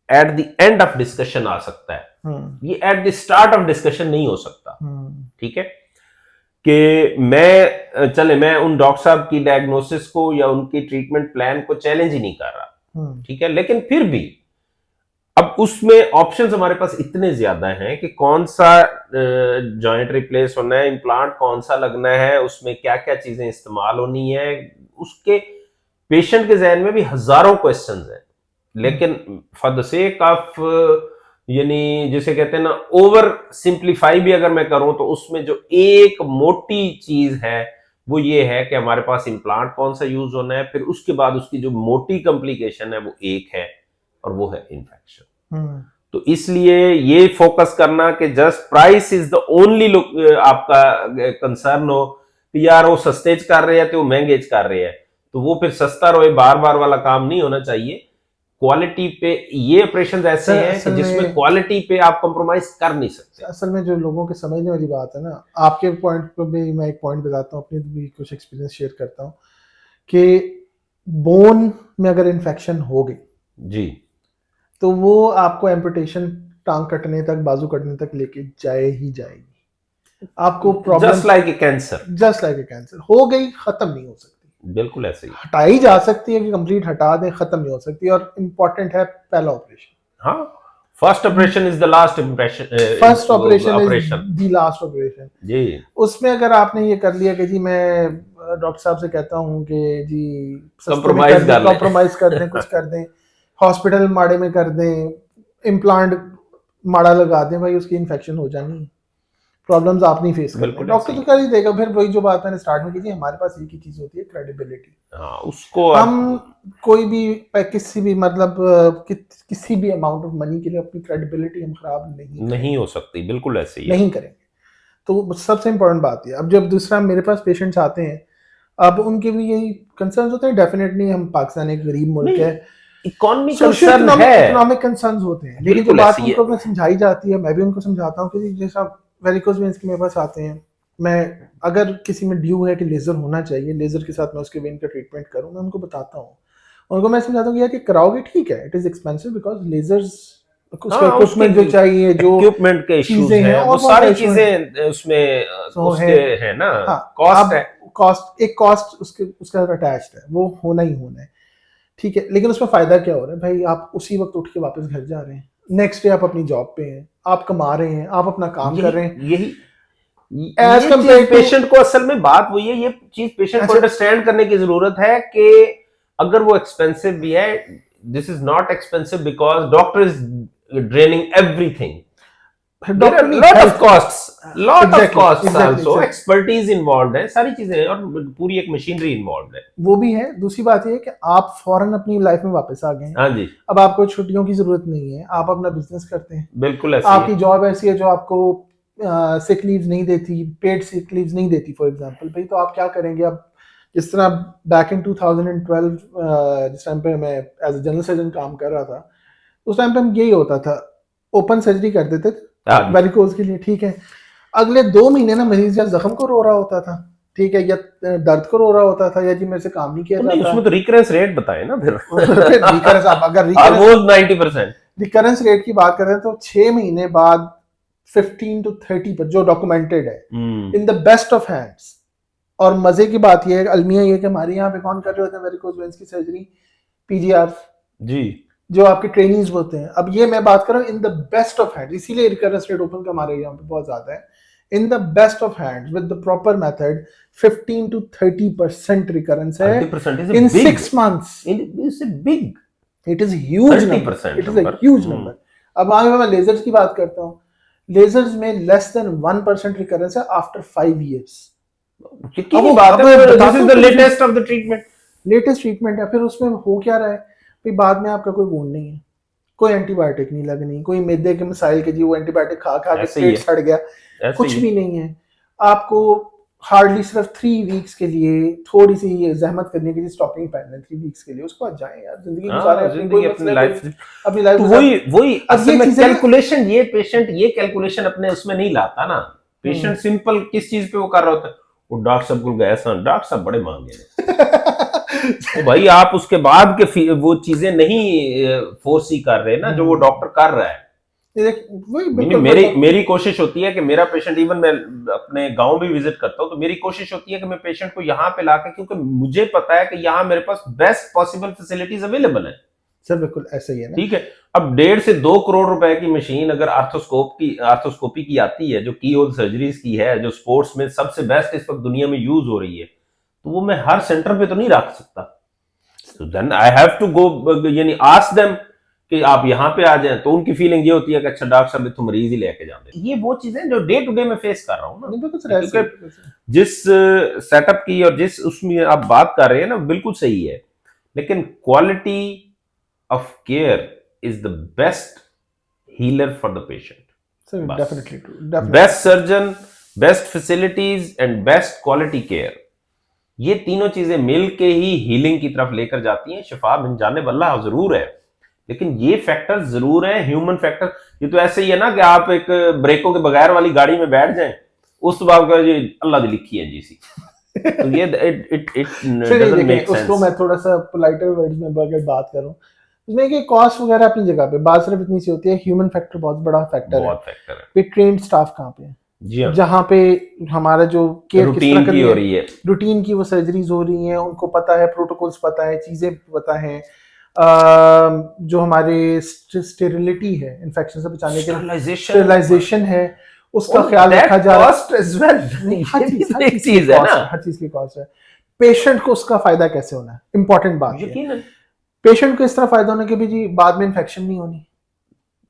at the end of discussion आ सकता है, ये at the start of discussion नहीं हो सकता। ठीक है कि मैं उन डॉक्टर साहब की डायग्नोसिस को या उनकी ट्रीटमेंट प्लान को चैलेंज ही नहीं कर रहा, ठीक है, लेकिन फिर भी अब उसमें ऑप्शंस हमारे पास इतने ज्यादा हैं कि कौन सा जॉइंट रिप्लेस होना है, इम्प्लांट कौन सा लगना है, उसमें क्या क्या चीजें इस्तेमाल होनी है, उसके पेशेंट के जहन में भी हजारों क्वेश्चंस हैं। लेकिन फॉर द सेक ऑफ, यानी जिसे कहते हैं ना, ओवर सिंप्लीफाई भी अगर मैं करूं, तो उसमें जो एक मोटी चीज है वो ये है कि हमारे पास इम्प्लांट कौन सा यूज होना है, फिर उसके बाद उसकी जो मोटी कॉम्प्लिकेशन है वो एक है, और वो है इन्फेक्शन। तो इसलिए ये फोकस करना कि just price is the only आपका कंसर्न हो कि यार वो सस्ते च कर रहे हैं तो वो महंगे च कर रहे हैं, तो वो फिर सस्ता रोए बार बार वाला काम नहीं होना चाहिए। क्वालिटी पे ये ऑपरेशन ऐसे हैं कि जिसमें क्वालिटी पे आप कॉम्प्रोमाइज कर नहीं सकते। असल में जो लोगों के समझने वाली बात है ना, आपके पॉइंट पर भी मैं एक पॉइंट बताता हूँ, अपनी भी कुछ एक्सपीरियंस शेयर करता हूँ कि बोन में अगर इन्फेक्शन हो गई जी, तो वो आपको एम्पुटेशन, टांग कटने तक, बाजू कटने तक लेके जाए ही जाएगी। आपको problem just like a cancer, just like a cancer हो गई, खत्म नहीं हो सकती। बिल्कुल ऐसे ही हटाई जा सकती है कि कंप्लीट हटा दें, खत्म नहीं हो सकती। और इम्पोर्टेंट है पहला ऑपरेशन। हाँ, first operation is the last impression, first operation is the last operation जी। उसमें अगर आपने ये कर लिया कि जी मैं डॉक्टर साहब से कहता हूँ कि जी कॉम्प्रोमाइज कर दें, कुछ कर दें, हॉस्पिटल माड़े में कर दें, इम्प्लांट माड़ा लगा दें, भाई उसकी इन्फेक्शन हो जानी, प्रॉब्लम्स आप नहीं फेस करते, डॉक्टर तो कर ही देगा। फिर वही जो बात मैंने स्टार्ट में की थी, हमारे पास एक ही चीज होती है, क्रेडिबिलिटी। हाँ, उसको हम कोई भी किसी भी मतलब किसी भी अमाउंट ऑफ मनी के लिए अपनी क्रेडिबिलिटी हम खराब नहीं हो सकती, बिल्कुल ऐसे ही नहीं करेंगे। तो सबसे इंपॉर्टेंट बात है। अब जब दूसरा मेरे पास पेशेंट्स आते हैं, अब उनके भी यही कंसर्न्स होते हैं। डेफिनेटली हम पाकिस्तान एक गरीब मुल्क है, इकोनॉमिक कंसर्न्स होते हैं, लेकिन जो बात उनको समझाई जाती है, मैं भी उनको समझाता हूँ कि जैसा वेरिकोज वेन्स के मेरे पास आते हैं, मैं अगर किसी में ड्यू है कि लेजर होना चाहिए, लेजर के साथ मैं उसके वेन का ट्रीटमेंट करूँ, मैं उनको बताता हूँ। उनको मैं समझाता हूँ कि यार कि कराओगे ठीक है, it is expensive because lasers उसके हाँ, इक्विपमेंट जो चाहिए, जो इक्विपमेंट के इश्यूज चीजें हैं हैं, वो और बहुत सारी issue हैं। चीजें उसमें तो उसके है ना, हाँ, कॉस्ट है। कॉस्ट, एक कॉस्ट उसका अटैच्ड है, वो होना ही होना है, ठीक है। लेकिन उसमें फायदा क्या हो रहा है भाई, आप उसी वक्त उठ के वापस घर जा रहे हैं, नेक्स्ट डे आप अपनी जॉब पे हैं, आप कमा रहे हैं, आप अपना काम कर रहे हैं। यही एज ये कम्पेयर चीज पेशेंट को, असल में बात वही है, ये चीज पेशेंट को अच्छा, अंडरस्टैंड करने की जरूरत है कि अगर वो एक्सपेंसिव भी है, this is not expensive because doctor is draining everything. There are doctor lot of costs, lot of costs exactly also, expertise involved है, सारी चीजें हैं और पूरी एक मशीनरी इन्वॉल्व है। वो भी है। दूसरी बात ये है कि आप फौरन अपनी लाइफ में वापस आ गए हैं, हाँ जी, अब आपको छुट्टियों की जरूरत नहीं है, आप अपना बिजनेस करते हैं, बिल्कुल ऐसी आपकी है। जॉब ऐसी है जो आपको सिक लीव नहीं देती, पेड सिक लीव नहीं देती फॉर एग्जांपल भाई, तो आप क्या करेंगे अब? जिस तरह बैक इन 2012 जिस टाइम पे मैं एज ए जनरल सर्जन काम कर रहा था, उस टाइम पे हम यही होता था, ओपन सर्जरी कर देते हाँ थे जी। वेरिकोज के लिए, ठीक है। अगले 2 महीने ना मरीज या जख्म को रो रहा होता था, ठीक है, या दर्द को रो रहा होता था, या जी मेरे से काम नहीं किया तो नहीं, जाता। उसमें तो रिकरेंस रेट बताए ना फिर। फिर रिकरेंस, आप अगर ऑलमोस्ट 90%। रिकरेंस रेट की बात करें तो 6 महीने बाद 15 to 30 पर जो डॉक्यूमेंटेड है, in the best of hands. और मजे की बात यह है, अलमिया ये कि हमारे यहाँ पे कौन कर रहे होते हैं वेरिकोज वेन्स की सर्जरी? पीजीआर जी, जो आपके ट्रेनिंग्स होते हैं। अब ये मैं बात कर रहा हूँ in the best of hand, इसीलिए रिकरेंस रेट ओपन का हमारे यहाँ पे बहुत ज्यादा है। In the best of hand with the proper method 15 to 30% recurrence है 30% is a in big, 6 months. it's a big, it is huge number, 30% it is a number. Huge number. अब आगे मैं लेजर्स की बात करता हूँ, लेजर्स में less than 1% recurrence है आफ्टर 5 years। कितनी बात है, this is the latest of the treatment, latest treatment है। फिर उसमें हो क्या रहा है भाई, बाद में आपका कोई वोंड नहीं है, कोई एंटीबायोटिक नहीं लगनी, कोई मैदे के मसाइल के जी वो एंटीबायोटिक खा खा के पेट सड़ गया, कुछ भी नहीं है। आपको हार्डली सिर्फ 3 वीक्स के लिए थोड़ी सी जहमत करने के लिए स्टॉकिंग पहन लें 3 वीक्स के लिए, उसके बाद जाएं यार, जिंदगी गुजारें अपनी लाइफ, अपनी लाइफ। वही असल में कैलकुलेशन, ये पेशेंट ये कैलकुलेशन अपने उसमें नहीं लाता ना। पेशेंट सिंपल किस चीज पे वो कर रहा होता है, वो डॉक्टर साहब को गया, डॉक्टर साहब बड़े महंगे हैं। तो भाई आप उसके बाद के वो चीजें नहीं फोर्सी कर रहे ना जो वो डॉक्टर कर रहा है। मेरी कोशिश होती है कि मेरा पेशेंट, इवन मैं अपने गांव भी विजिट करता हूं, तो मेरी कोशिश होती है कि मैं पेशेंट को यहाँ पे लाके, क्योंकि मुझे पता है कि यहाँ मेरे पास बेस्ट पॉसिबल फैसिलिटीज अवेलेबल है। सर बिल्कुल ऐसा ही है ना, ठीक है। अब 1.5 से 2 करोड़ रुपए की मशीन अगर आर्थोस्कोपी की आती है, जो की होल सर्जरीज की है, जो स्पोर्ट्स में सबसे बेस्ट इस वक्त दुनिया में यूज हो रही है, तो वो मैं हर सेंटर पे तो नहीं रख सकता। So then I have to go, यानी ask them कि आप यहाँ पे आ जाएं, तो उनकी फीलिंग ये होती है कि अच्छा डॉक्टर साहब तो मरीज ही लेके जाते। ये वो चीजें जो डे टू डे में फेस कर रहा हूँ ना, क्योंकि जिस सेटअप की और जिस उसमें आप बात कर रहे हैं ना, बिल्कुल सही है, लेकिन quality of care is the best healer for the patient. Definitely best surgeon, best facilities and best quality care, ये तीनों चीजें मिल के ही हीलिंग की तरफ लेकर जाती हैं। शिफा बिन जाने वाला जरूर है, लेकिन ये फैक्टर जरूर है, ह्यूमन फैक्टर। ये तो ऐसे ही है ना कि आप एक ब्रेकों के बगैर वाली गाड़ी में बैठ जाएं, उस बात का ये अल्लाह दी लिखी है जी सी। तो ये इट डजंट मेक सेंस। उसको मैं थोड़ा सा पोलाइटर वर्ड्स में अगर बात करूं, उसमें कि कॉस्ट वगैरह अपनी जगह पे, बात सिर्फ इतनी सी होती है, ह्यूमन फैक्टर बहुत बड़ा फैक्टर है। ट्रेन्ड स्टाफ कहाँ पे है, जहाँ पे हमारा जो केयर रूटीन की हो रही है, रूटीन की वो सर्जरीज हो रही हैं, उनको पता है, प्रोटोकॉल्स पता है, चीजें पता है, जो हमारे स्टेरिलिटी है, इन्फेक्शन से बचाने के स्टेरिलाइजेशन है, उसका ख्याल रखा जा रहा है। हर चीज की कॉस्ट है। पेशेंट को उसका फायदा कैसे होना है, इंपॉर्टेंट बात है। पेशेंट को इस तरह फायदा होना कि भी जी बाद में इन्फेक्शन नहीं होनी।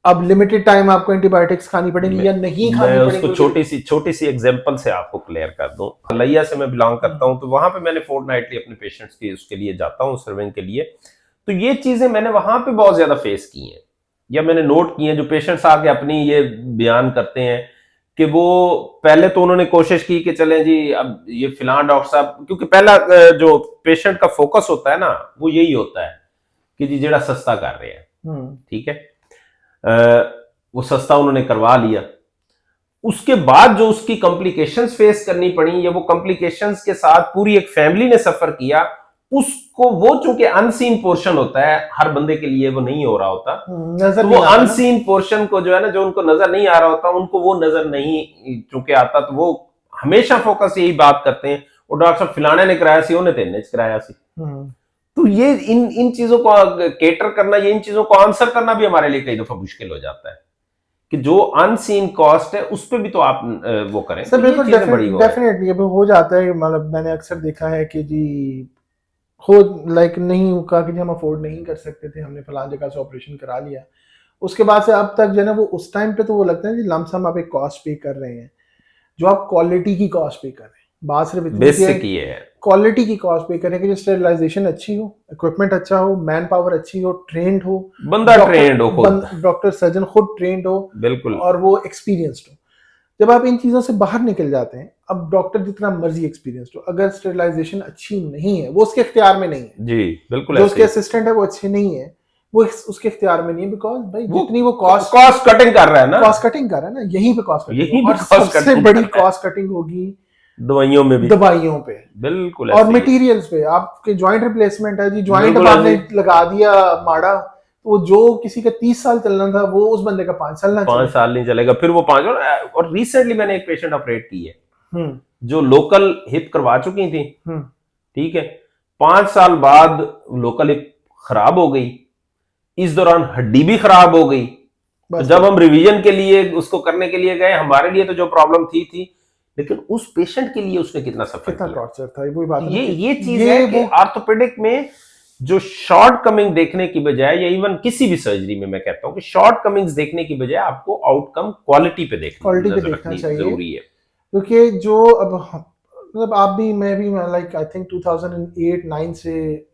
अब लिमिटेड टाइम आपको एंटीबायोटिक्स खानी पड़ेंगी या नहीं खानी पड़ेगी। मैं उसको छोटी सी एग्जांपल से आपको क्लियर कर दूं। लैया से मैं बिलोंग करता हूं, तो वहां पे मैंने फोर्टनाइटली अपने पेशेंट्स की उसके लिए जाता हूं, सर्विंग के लिए। तो ये चीजें मैंने वहां पे बहुत ज्यादा फेस की हैं, या मैंने नोट की हैं। जो पेशेंट्स आके अपनी ये बयान करते हैं कि वो पहले तो उन्होंने कोशिश की कि चलें जी अब ये फिलान डॉक्टर साहब, क्योंकि पहला जो पेशेंट का फोकस होता है ना, वो यही होता है कि जी जेड़ा सस्ता कर रहे हैं, ठीक है, वो सस्ता उन्होंने करवा लिया। उसके बाद जो उसकी कॉम्प्लिकेशंस फेस करनी पड़ी, या वो कॉम्प्लिकेशंस के साथ पूरी एक फैमिली ने सफर किया, उसको वो चूंकि अनसीन पोर्शन होता है, हर बंदे के लिए वो नहीं हो रहा होता, नजर तो नहीं वो आता ना। अनसीन पोर्शन को जो है ना, जो उनको नजर नहीं आ रहा होता, उनको वो नजर नहीं चूंकि आता, तो वो हमेशा फोकस यही बात करते हैं, वो डॉक्टर साहब फलाने ने कराया सी, उन्हें तेने कराया सी। तो ये इन चीजों को केटर करना, ये इन चीजों को आंसर करना भी हमारे लिए कई दफा मुश्किल हो जाता है कि जो अनसीन कॉस्ट है उस पर भी तो आप वो करें। सर तो बिल्कुल, ये चीजें बड़ी वो है। डेफिनेटली अब हो जाता है, मतलब मैंने अक्सर देखा है कि जी हो लाइक नहीं कहा कि जी हम अफोर्ड नहीं कर सकते थे, हमने फलां जगह से ऑपरेशन करा लिया, उसके बाद से अब तक जो है ना वो उस टाइम पे तो वो लगता है कि लमसम आप एक कॉस्ट पे कर रहे हैं, जो आप क्वालिटी की कॉस्ट पे कर रहे हैं। बात सिर्फ इतनी बेसिक ये है, क्वालिटी की कॉस्ट पे करें कि जो स्टेरिलाइजेशन अच्छी हो, इक्विपमेंट अच्छा हो, मैन पावर अच्छी हो, ट्रेंड हो, बंदा ट्रेंड हो खुद, डॉक्टर सर्जन खुद ट्रेंड हो, बिल्कुल, और वो एक्सपीरियंस्ड हो। जब आप इन चीज़ों से बाहर निकल जाते हैं, अब डॉक्टर जितना मर्जी एक्सपीरियंस्ड हो, अगर स्टेरिलाइजेशन अच्छी नहीं है, वो उसके इख्तियार में नहीं है। जी बिल्कुल, जो उसके असिस्टेंट है वो अच्छे नहीं है, वो उसके इख्तियार में नहीं है, बिकॉज भाई जितनी वो कॉस्ट कटिंग कर रहा है ना, कॉस्ट कटिंग कर रहा है ना, यहीं पे कॉस्ट कटिंग, यहीं और पे cost सबसे cutting बड़ी कर रहा है। कॉस्ट कटिंग होगी दवाइयों में भी, दवाइयों पे, बिल्कुल और ऐसे ही है। मटेरियल्स पे। आपके जॉइंट रिप्लेसमेंट है जी, जॉइंट बिल्कुल आपने ऐसे ही। लगा दिया माड़ा, तो वो जो किसी का 30 साल चलना था वो उस बंदे का 5 साल ना 5 चले। साल नहीं चलेगा, फिर वो 5। और रिसेंटली मैंने एक पेशेंट ऑपरेट की है हम्म जो लोकल हिप करवा चुकी थी, हम्म ठीक है, 5 साल बाद लोकल हिप खराब हो गई, इस दौरान हड्डी भी खराब हो गई। तो बस जब हम रिवीजन के लिए उसको करने के लिए गए, हमारे लिए तो जो प्रॉब्लम थी, लेकिन उस पेशेंट के लिए उसने कितना सफर कितना किया। टॉर्चर था, वही बात है ना कि ये चीज है कि ऑर्थोपेडिक में जो शॉर्ट कमिंग देखने की बजाय, या इवन किसी भी सर्जरी में मैं कहता हूं कि शॉर्ट कमिंग्स देखने की बजाय आपको आउटकम क्वालिटी पे क्वालिटी पे नजर देखना रखनी चाहिए, जरूरी है। क्योंकि जो अब मतलब आप भी, मैं भी, लाइक आई थिंक 2008-9 से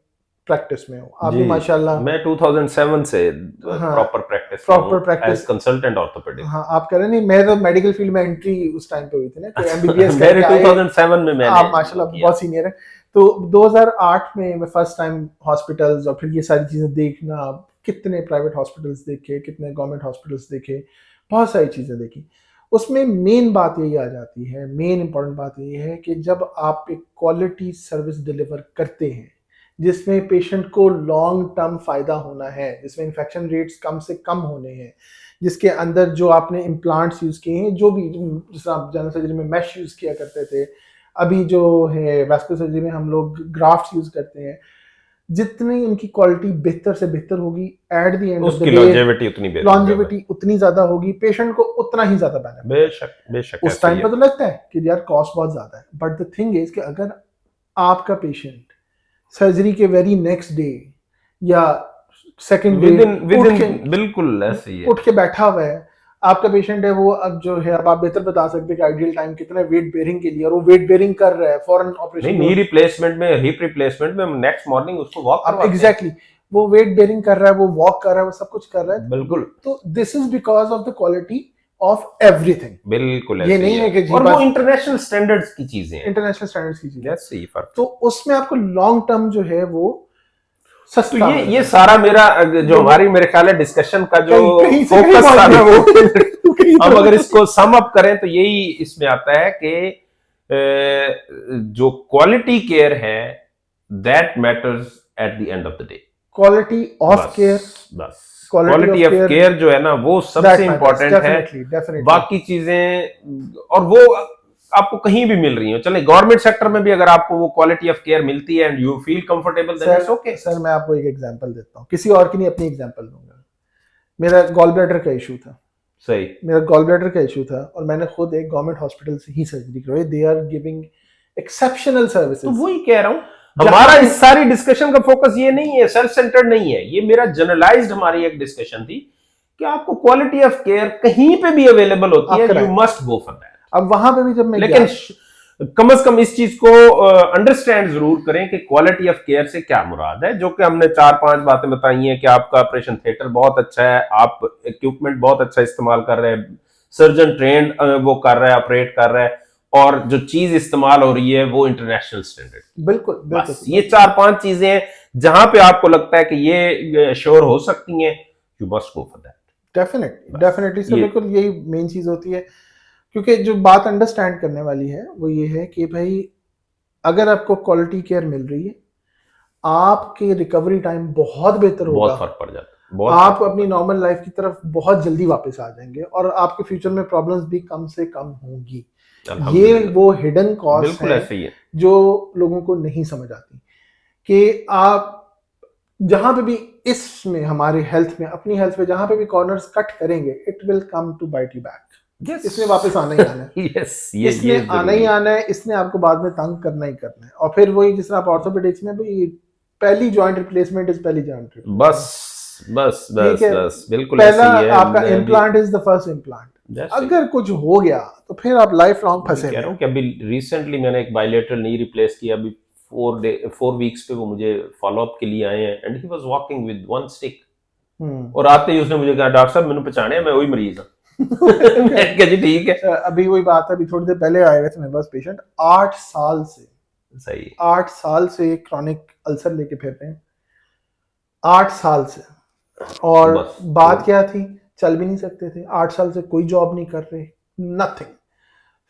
प्रैक्टिस में हूँ, आप भी माशाल्लाह। मैं 2007 से हाँ, proper practice proper practice as consultant orthopaedic. हाँ आप कह रहे नहीं, मैं तो मेडिकल फील्ड में एंट्री उस टाइम पे हुई थी ना, तो एमबीबीएस मेरे करके आए 2007 में मैंने आप माशाल्लाह बहुत सीनियर है। तो 2008 में मैं फर्स्ट टाइम हॉस्पिटल्स और फिर ये सारी चीज़ें देखना, कितने प्राइवेट हॉस्पिटल्स देखे, कितने गवर्नमेंट हॉस्पिटल्स देखे, बहुत सारी चीज़ें देखी। उसमें मेन बात यही आ जाती है, मेन इंपॉर्टेंट बात यही है कि जब आप एक क्वालिटी सर्विस डिलीवर करते हैं जिसमें पेशेंट को लॉन्ग टर्म फायदा होना है, जिसमें इन्फेक्शन रेट्स कम से कम होने हैं, जिसके अंदर जो आपने इम्प्लांट्स यूज़ किए हैं, जो भी जिस आप जनरल सर्जरी में मैश यूज़ किया करते थे, अभी जो है वैस्कुलर सर्जरी में हम लोग ग्राफ्ट्स यूज़ करते हैं, जितनी उनकी क्वालिटी बेहतर से बेहतर होगी, eight the end of the उसकी डे लॉन्जेविटी उतनी ज्यादा होगी, पेशेंट को उतना ही ज्यादा बेनिफिट। बेशक बेशक उस टाइम पर तो लगता है कि यार कॉस्ट बहुत ज्यादा है, बट द थिंग इज कि अगर आपका पेशेंट सर्जरी के वेरी नेक्स्ट डे या सेकंड डे बिल्कुल ऐसे ही है, उठ के बैठा हुआ है, आपका पेशेंट है वो, अब जो है अब आप बेहतर बता सकते हैं कि आइडियल टाइम कितना है वेट बेयरिंग के लिए, और वो वेट बेयरिंग कर रहा है फॉरन ऑपरेशन, नी रिप्लेसमेंट में, हिप रिप्लेसमेंट में नेक्स्ट मॉर्निंग उसको वॉक करवाते हैं। एग्जैक्टली, वो वेट बेयरिंग कर रहा है, वो वॉक कर रहा है, वो सब कुछ कर रहा है, बिल्कुल। तो this is because of the quality of everything. बिल्कुल ये नहीं है कि और वो इंटरनेशनल स्टैंडर्ड्स की चीजें हैं, इंटरनेशनल स्टैंडर्ड्स की चीजें, ऐसे ही फर्क। तो उसमें आपको लॉन्ग टर्म जो है वो सस्ता, तो ये सारा मेरा जो हमारी मेरे ख्याल है डिस्कशन का जो फोकस था ना, वो हम अगर इसको सम अप करें तो यही इसमें आता है कि जो क्वालिटी केयर है that matters eight the end of the day. Quality of care, बस क्वालिटी ऑफ केयर जो है ना वो सबसे इंपॉर्टेंट है। बाकी चीजें और वो आपको कहीं भी मिल रही हो, चले गवर्नमेंट सेक्टर में भी अगर आपको वो क्वालिटी ऑफ केयर मिलती है and you feel comfortable, then it's okay. Sir मैं आपको एक एग्जांपल देता हूँ, किसी और की नहीं, अपनी एग्जांपल दूंगा। मेरा गॉल ब्लैडर का इशू था, सही, मेरा गॉल ब्लैडर का इशू था, और मैंने खुद एक गवर्नमेंट हॉस्पिटल से ही सर्जरी करवाई। They are giving exceptional services. तो वही कह रहा हूँ, हमारा इस सारी डिस्कशन का फोकस ये नहीं है, सेल्फ सेंटर्ड नहीं है, ये मेरा जनरलाइज्ड हमारी एक डिस्कशन थी कि आपको क्वालिटी ऑफ केयर कहीं पे भी अवेलेबल होती है, you must go for that. अब वहां पे भी जब मैं, लेकिन कम से कम इस चीज को अंडरस्टैंड जरूर करें कि क्वालिटी ऑफ केयर से क्या मुराद है, जो कि हमने 4-5 बातें बताई हैं कि आपका ऑपरेशन थिएटर बहुत अच्छा है, आप इक्विपमेंट बहुत अच्छा इस्तेमाल कर रहे हैं, सर्जन ट्रेंड वो कर रहा है, ऑपरेट कर रहा है, और जो चीज इस्तेमाल हो रही है वो इंटरनेशनल स्टैंडर्ड। बिल्कुल बस ये 4-5 चीजें हैं जहां पे आपको लगता है कि ये श्योर हो सकती हैं, you must go for that. Definitely sir, बिल्कुल यही मेन चीज होती है। क्योंकि जो बात अंडरस्टैंड करने वाली है वो ये है कि भाई अगर आपको क्वालिटी केयर मिल रही है, आपके रिकवरी टाइम बहुत बेहतर होगा, बहुत फर्क पड़ जाता है, बहुत आप अपनी नॉर्मल लाइफ की तरफ बहुत जल्दी वापस आ जाएंगे और आपके फ्यूचर में प्रॉब्लम्स भी कम से कम होंगी। ये अल्हम्दुलिल्लाह। वो हिडन कॉस्ट बिल्कुल है ऐसे ही है। जो लोगों को नहीं समझ आती कि आप जहां पे भी इसमें हमारे हेल्थ में, अपनी हेल्थ में जहां पे भी कॉर्नर्स कट करेंगे, it will come to bite you back. Yes. इसने वापस आना ही आना है। Yes, इसने आना जरूरी ही है। आना है, इसने आपको बाद में तंग करना ही करना है। और फिर वही जिस तरह आप ऑर्थोपेडिक्स में भी पहली जॉइंट रिप्लेसमेंट इज पहली जॉइंट रिप्लेसमेंट, बस बस ठीक बस है। बस बिल्कुल पहला ऐसे ही है। आपका मैं भी implant is the first implant. जैसे अगर कुछ हो गया तो फिर आप लाइफ लॉन्ग मैं फंसे कह रहा हुए हूँ कि अभी रिसेंटली मैंने एक बायलेटरल नी रिप्लेस किया, अभी 4 वीक्स पे वो मुझे फॉलोअप के लिए आए हैं and he was walking with 1 stick. और आते ही उसने मुझे कहा डॉक्टर साहब मैंने पहचाने मैं वही मरीज हूँ। मैंने कहा जी ठीक है। अभी वही बात है, अभी थोड़ी देर पहले आए हुए थे मेरे पास पेशेंट, 8 साल से, सही 8 साल से क्रॉनिक अल्सर लेके फिर रहे हैं, 8 साल से। और बस, बात तो क्या थी, चल भी नहीं सकते थे, 8 साल से कोई जॉब नहीं कर रहे, नथिंग।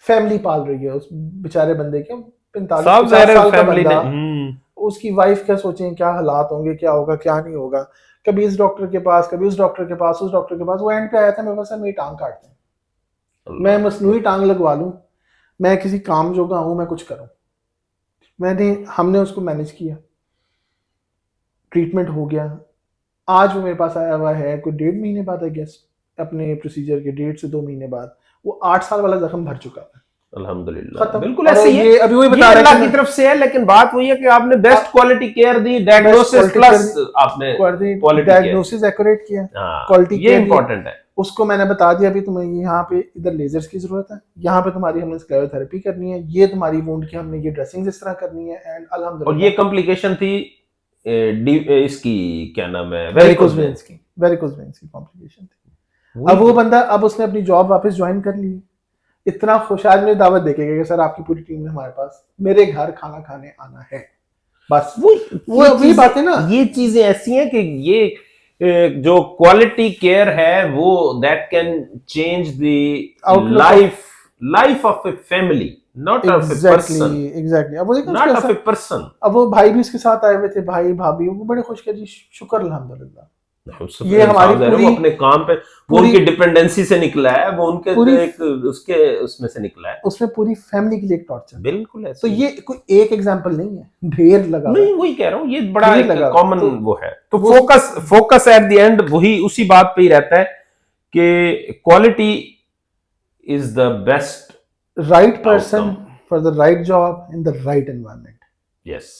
फैमिली पाल रही है उस बेचारे बंदे के, 45-50 साल का फैमिली बंदा, ने उसकी वाइफ क्या सोचें, क्या हालात होंगे, क्या होगा क्या नहीं होगा, कभी इस डॉक्टर के पास, कभी उस डॉक्टर के पास, उस डॉक्टर के पास। वो एंड पे आया था मेरे पास, मेरी टांग काटते हैं, मैं मसनूई टांग लगवा लूं, मैं किसी काम जोगा हूं, मैं कुछ करूं। हमने उसको मैनेज किया, ट्रीटमेंट हो गया। आज वो मेरे पास आया हुआ है कोई 1.5 महीने बाद, आई गेस अपने प्रोसीजर के 1.5 से 2 महीने बाद, वो 8 साल वाला जख्म भर चुका है, अल्हम्दुलिल्लाह। खत्म। बिल्कुल और ऐसे ही है। ये अभी वही बता ये रहे अल्लाह थे की तरफ से है, लेकिन बात वही है कि आपने बेस्ट क्वालिटी केयर दी, डायग्नोसिस प्लस आपने क्वालिटी डायग्नोसिस एक्यूरेट किया, हाँ, क्वालिटी ये इंपॉर्टेंट है। उसको मैंने बता दिया भी तुम्हें यहाँ पे इधर लेजर्स की जरूरत है, यहाँ पे तुम्हारी हमने स्क्लेरोथेरेपी करनी है, ये तुम्हारी वुंड की हमने ये ड्रेसिंग इस तरह करनी है, एंड अल्हम्दुलिल्लाह। और ये कॉम्प्लिकेशन थी इसकी क्या नाम है, वेरिकोज वेन्स की कॉम्प्लिकेशन थी। अब वो बंदा, अब उसने अपनी जॉब वापस ज्वाइन कर ली, इतना खुश, आज मेरी दावत देके गया कि सर आपकी पूरी टीम ने हमारे पास मेरे घर खाना खाने आना है। बस वो बात है ना, ये चीजें ऐसी हैं कि ये जो क्वालिटी केयर है वो that can change the life of a family, not of a person. Exactly. अब वो देखो नॉट ऑफ ए पर्सन। अब वो भाई भी उसके साथ आए हुए थे, भाई भाभी, वो बड़े खुश के जी, शुक्र अल्हम्दुलिल्लाह। ये हमारी पूरी, वो अपने काम पे, वो उनकी डिपेंडेंसी से निकला है, वो उनके एक उसके उसमें से निकला है, उसमें पूरी फैमिली के लिए एक टॉर्चर। बिल्कुल ऐसे। तो ये कोई एक एग्जांपल नहीं है, ढेर लगा। नहीं वही कह रहा हूँ, ये बड़ा एक कॉमन वो है। तो फोकस एट द एंड वही उसी बात पे ही रहता है कि quality is the best, right person for the right job in the right environment. Yes,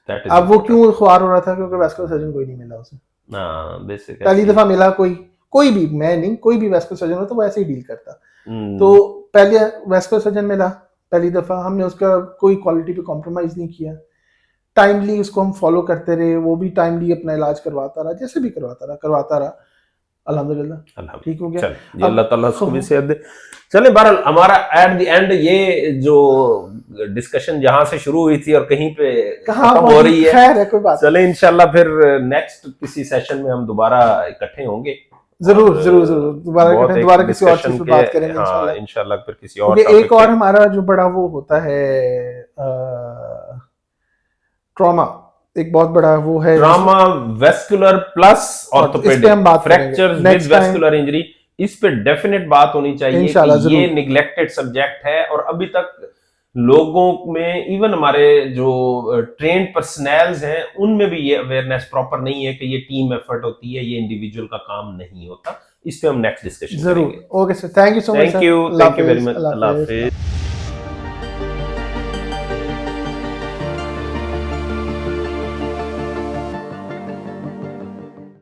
that is. अब वो क्यों खुआर हो रहा था, क्योंकि वैस्कुलर सर्जन कोई नहीं मिला उसे। बेसिक पहली दफा मिला कोई भी, मैं नहीं, कोई भी वैस्कुलर सर्जन हो तो वो ऐसे ही डील करता। तो पहले वैस्कुलर सर्जन मिला पहली दफा, हमने उसका कोई क्वालिटी पे कॉम्प्रोमाइज नहीं किया, टाइमली उसको हम फॉलो करते रहे, वो भी टाइमली अपना इलाज करवाता रहा, जैसे भी करवाता रहा अल्हम्दुलिल्लाह ठीक हो गया। अल्लाह ताला उसको भी सेहत दे। चले बहरहाल हमारा एट द एंड ये जो डिस्कशन जहां से शुरू हुई थी और कहीं पे खत्म हो रही है, खैर है, कोई बात। चले इंशाल्लाह फिर नेक्स्ट किसी सेशन में हम दोबारा इकट्ठे होंगे। जरूर दोबारा किसी और चीज पे बात करेंगे इंशाल्लाह। इंशाल्लाह फिर किसी और एक और हमारा जो बड़ा वो होता है ट्रॉमा, एक बहुत बड़ा वो है trauma, vascular plus orthopaedic, fractures with vascular injury, इस पे डेफिनेट बात होनी चाहिए कि ये निग्लेक्टेड सब्जेक्ट है और अभी तक लोगों में, इवन हमारे जो ट्रेन्ड पर्सनल्स हैं उनमें भी ये अवेयरनेस प्रॉपर नहीं है कि ये टीम एफर्ट होती है, ये इंडिविजुअल का काम नहीं होता। इस पे हम नेक्स्ट डिस्कशन करेंगे। जरूर। Okay sir, thank you so much. Thank you very much. Allah Hafiz.